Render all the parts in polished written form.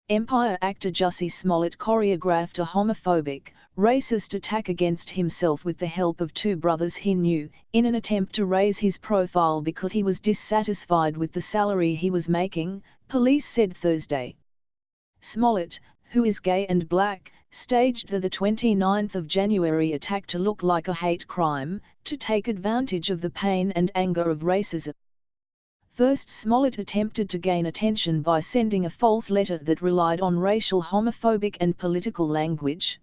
Empire actor Jussie Smollett choreographed a homophobic, racist attack against himself with the help of two brothers he knew, in an attempt to raise his profile because he was dissatisfied with the salary he was making, police said Thursday. Smollett, who is gay and black, staged the 29th of January attack to look like a hate crime, to take advantage of the pain and anger of racism. First, Smollett attempted to gain attention by sending a false letter that relied on racial, homophobic and political language.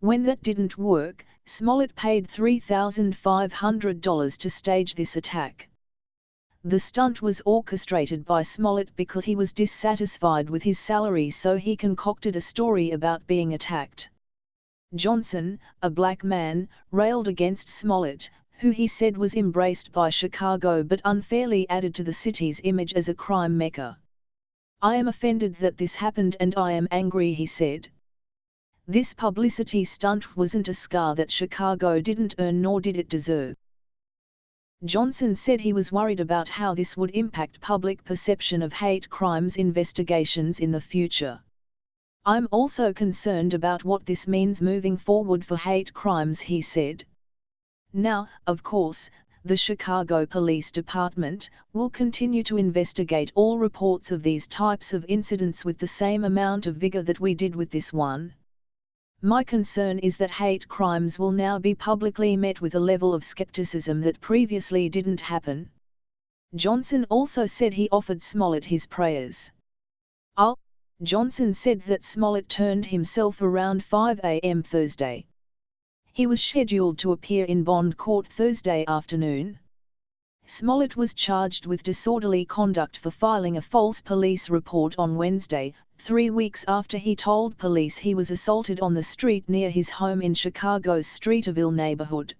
When that didn't work, Smollett paid $3,500 to stage this attack. The stunt was orchestrated by Smollett because he was dissatisfied with his salary, so he concocted a story about being attacked. Johnson, a black man, railed against Smollett, who he said was embraced by Chicago but unfairly added to the city's image as a crime mecca. "I am offended that this happened and I am angry," he said. This publicity stunt wasn't a scar that Chicago didn't earn nor did it deserve. Johnson said he was worried about how this would impact public perception of hate crimes investigations in the future. "I'm also concerned about what this means moving forward for hate crimes," he said. Now, of course, the Chicago Police Department will continue to investigate all reports of these types of incidents with the same amount of vigor that we did with this one. "My concern is that hate crimes will now be publicly met with a level of skepticism that previously didn't happen." Johnson also said he offered Smollett his prayers. Johnson said that Smollett turned himself around 5 a.m. Thursday. He was scheduled to appear in Bond Court Thursday afternoon. Smollett was charged with disorderly conduct for filing a false police report on Wednesday, 3 weeks after he told police he was assaulted on the street near his home in Chicago's Streeterville neighborhood.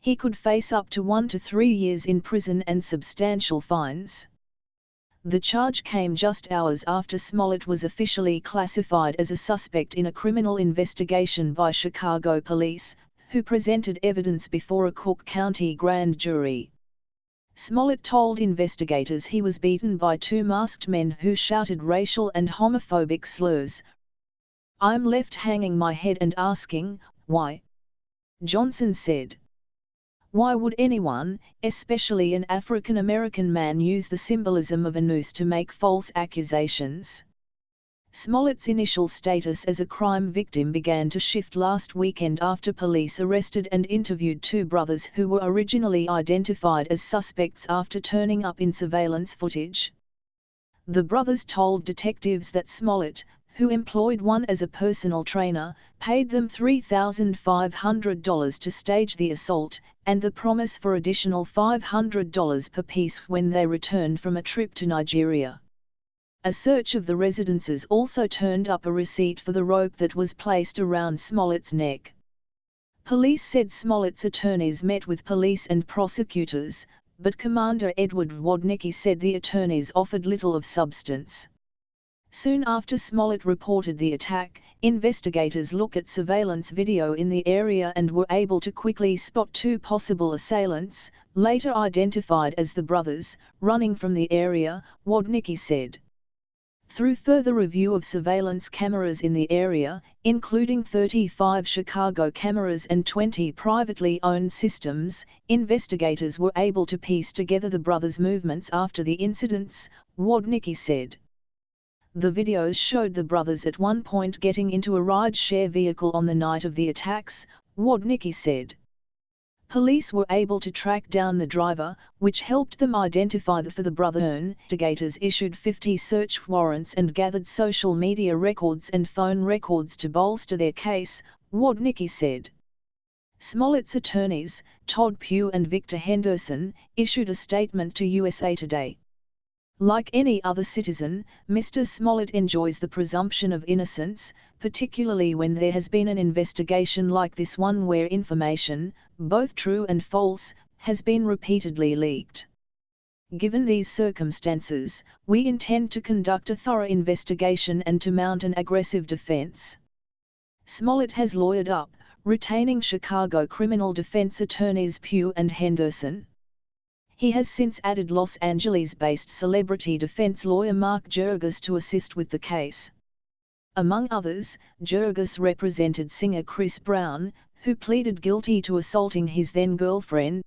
He could face up to 1 to 3 years in prison and substantial fines. The charge came just hours after Smollett was officially classified as a suspect in a criminal investigation by Chicago police, who presented evidence before a Cook County grand jury. Smollett told investigators he was beaten by two masked men who shouted racial and homophobic slurs. "I'm left hanging my head and asking, why?" Johnson said. "Why would anyone, especially an African American man, use the symbolism of a noose to make false accusations?" Smollett's initial status as a crime victim began to shift last weekend after police arrested and interviewed two brothers who were originally identified as suspects after turning up in surveillance footage. The brothers told detectives that Smollett, who employed one as a personal trainer, paid them $3,500 to stage the assault, and the promise for additional $500 per piece when they returned from a trip to Nigeria. A search of the residences also turned up a receipt for the rope that was placed around Smollett's neck. Police said Smollett's attorneys met with police and prosecutors, but Commander Edward Wodnicki said the attorneys offered little of substance. Soon after Smollett reported the attack, investigators looked at surveillance video in the area and were able to quickly spot two possible assailants, later identified as the brothers, running from the area, Wodnicki said. Through further review of surveillance cameras in the area, including 35 Chicago cameras and 20 privately owned systems, investigators were able to piece together the brothers' movements after the incidents, Wodnicki said. The videos showed the brothers at one point getting into a ride-share vehicle on the night of the attacks, Wodnicki said. Police were able to track down the driver, which helped them identify the brother. Investigators issued 50 search warrants and gathered social media records and phone records to bolster their case, Wodnicki said. Smollett's attorneys, Todd Pugh and Victor Henderson, issued a statement to USA Today. Like any other citizen, Mr. Smollett enjoys the presumption of innocence, particularly when there has been an investigation like this one where information, both true and false, has been repeatedly leaked. Given these circumstances, we intend to conduct a thorough investigation and to mount an aggressive defense. Smollett has lawyered up, retaining Chicago criminal defense attorneys Pugh and Henderson. He has since added Los Angeles-based celebrity defense lawyer Mark Geragos to assist with the case. Among others, Geragos represented singer Chris Brown, who pleaded guilty to assaulting his then-girlfriend,